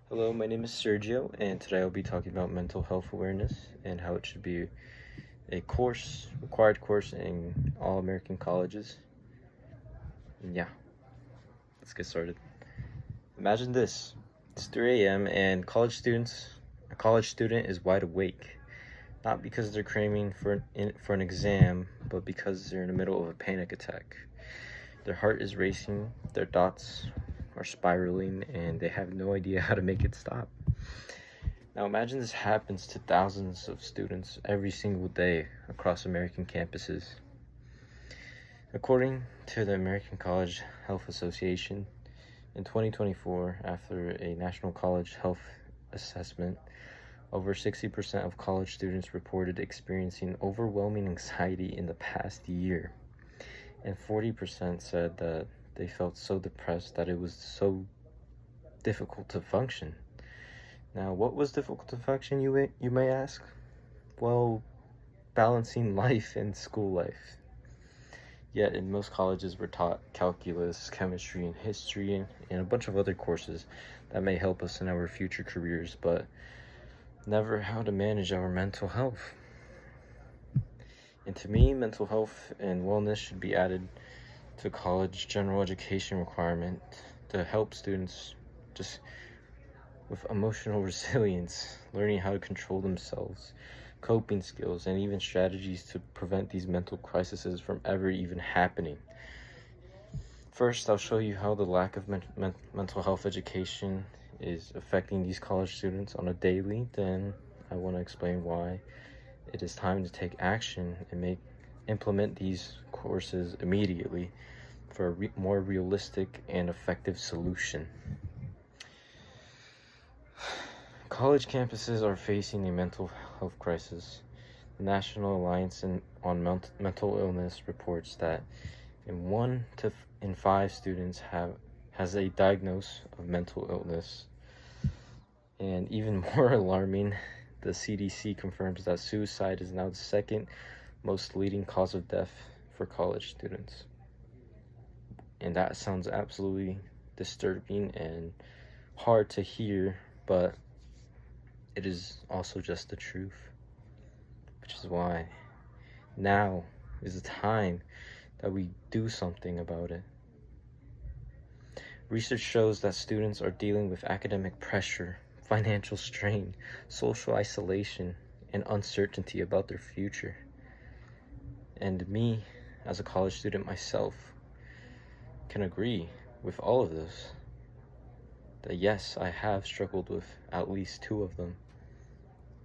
Hello, my name is Sergio, and today I'll be talking about mental health awareness and how it should be a required course in all American colleges. And yeah, let's get started. Imagine this. It's 3 a.m. and a college student is wide awake, not because they're cramming for an exam, but because they're in the middle of a panic attack. Their heart is racing, their thoughts are spiraling, and they have no idea how to make it stop. Now imagine this happens to thousands of students every single day across American campuses. According to the American College Health Association, in 2024, after a national college health assessment, over 60% of college students reported experiencing overwhelming anxiety in the past year, and 40% said that they felt so depressed that it was so difficult to function. Now, what was difficult to function, you may ask? Well, balancing life and school life. Yet, in most colleges, we're taught calculus, chemistry, and history, and a bunch of other courses that may help us in our future careers, but never how to manage our mental health. And to me, mental health and wellness should be added to college general education requirement to help students just with emotional resilience, learning how to control themselves, coping skills, and even strategies to prevent these mental crises from ever even happening. First, I'll show you how the lack of mental health education is affecting these college students on a daily. Then I want to explain why it is time to take action and implement these courses immediately for a more realistic and effective solution. College campuses are facing a mental health crisis. The National Alliance on Mental Illness reports that in 5 students has a diagnosis of mental illness. And even more alarming, the CDC confirms that suicide is now the second most leading cause of death for college students. And that sounds absolutely disturbing and hard to hear, but it is also just the truth, which is why now is the time that we do something about it. Research shows that students are dealing with academic pressure, financial strain, social isolation, and uncertainty about their future. And me, as a college student myself, can agree with all of this. That yes, I have struggled with at least 2 of them.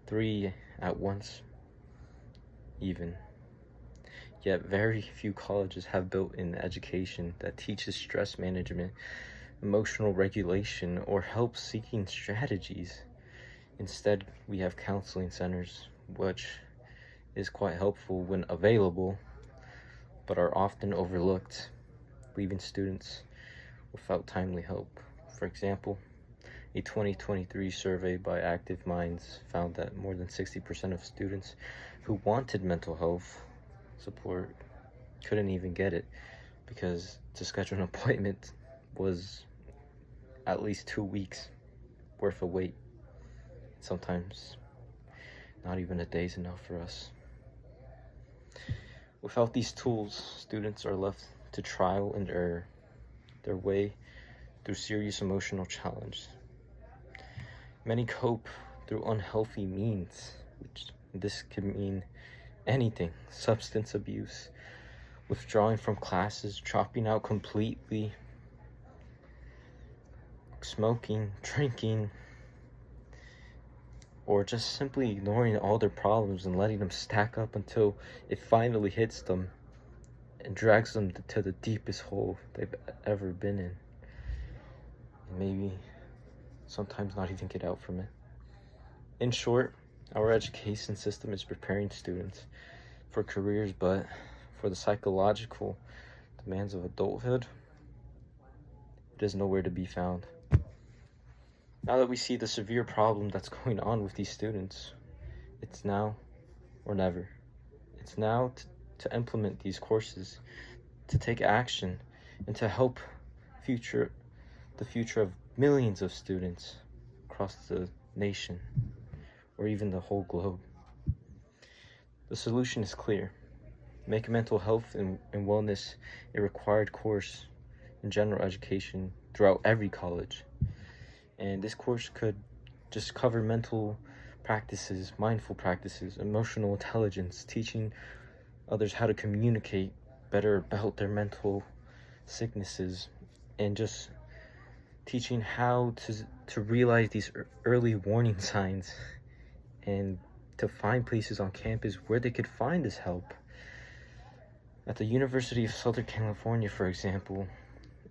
3 at once, even. Yet very few colleges have built-in education that teaches stress management, emotional regulation, or help-seeking strategies. Instead, we have counseling centers, which is quite helpful when available, but are often overlooked, leaving students without timely help. For example, a 2023 survey by Active Minds found that more than 60% of students who wanted mental health support couldn't even get it because to schedule an appointment was at least 2 weeks worth of wait. Sometimes not even a day's enough for us. Without these tools, students are left to trial and error their way through serious emotional challenge. Many cope through unhealthy means, which this can mean anything: substance abuse, withdrawing from classes, dropping out completely, smoking, drinking, or just simply ignoring all their problems and letting them stack up until it finally hits them and drags them to the deepest hole they've ever been in. And maybe sometimes not even get out from it. In short, our education system is preparing students for careers, but for the psychological demands of adulthood, it is nowhere to be found. Now that we see the severe problem that's going on with these students, it's now or never. It's now to implement these courses, to take action, and to help the future of millions of students across the nation or even the whole globe. The solution is clear. Make mental health and wellness a required course in general education throughout every college. And this course could just cover mental practices, mindful practices, emotional intelligence, teaching others how to communicate better about their mental sicknesses, and just teaching how to realize these early warning signs and to find places on campus where they could find this help. At the University of Southern California, for example,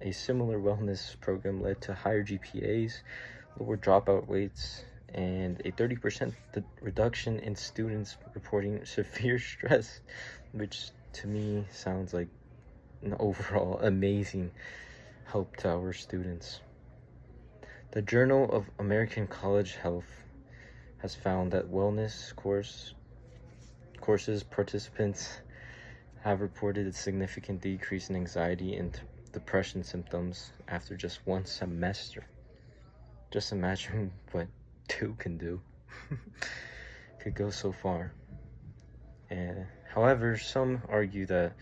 a similar wellness program led to higher GPAs, lower dropout rates, and a 30% reduction in students reporting severe stress, which to me sounds like an overall amazing help to our students. The Journal of American College Health has found that wellness courses participants have reported a significant decrease in anxiety and depression symptoms after just one semester. Just imagine what 2 can do. Could go so far. However, some argue that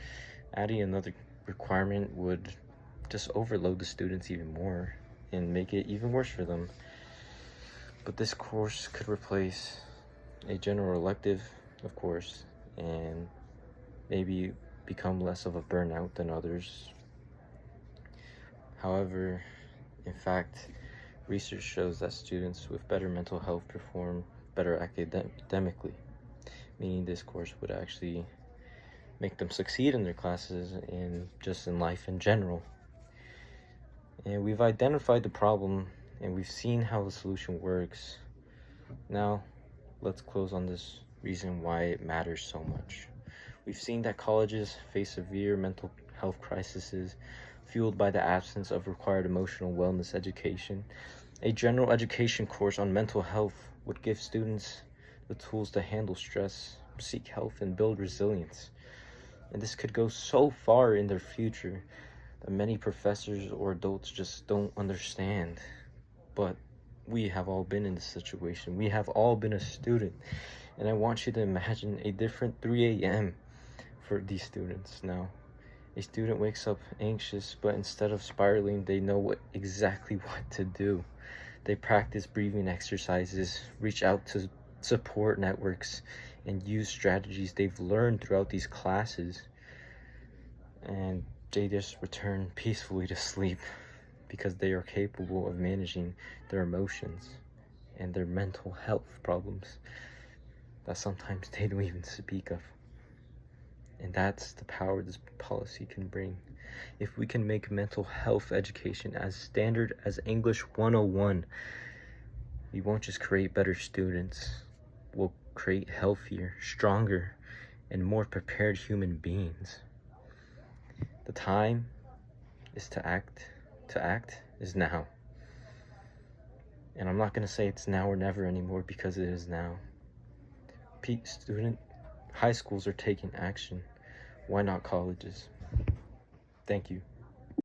adding another requirement would just overload the students even more and make it even worse for them. But this course could replace a general elective, of course, and maybe become less of a burnout than others. However, in fact, research shows that students with better mental health perform better academically, meaning this course would actually make them succeed in their classes and just in life in general. And we've identified the problem and we've seen how the solution works. Now, let's close on this reason why it matters so much. We've seen that colleges face severe mental health crises fueled by the absence of required emotional wellness education. A general education course on mental health would give students the tools to handle stress, seek help, and build resilience. And this could go so far in their future that many professors or adults just don't understand. But we have all been in this situation. We have all been a student. And I want you to imagine a different 3 a.m. for these students now. A student wakes up anxious, but instead of spiraling, they know exactly what to do. They practice breathing exercises, reach out to support networks, and use strategies they've learned throughout these classes. And they just return peacefully to sleep because they are capable of managing their emotions and their mental health problems that sometimes they don't even speak of. And that's the power this policy can bring. If we can make mental health education as standard as English 101, we won't just create better students, we'll create healthier, stronger, and more prepared human beings. The time is to act. To act is now. And I'm not going to say it's now or never anymore, because it is now. High schools are taking action. Why not colleges? Thank you.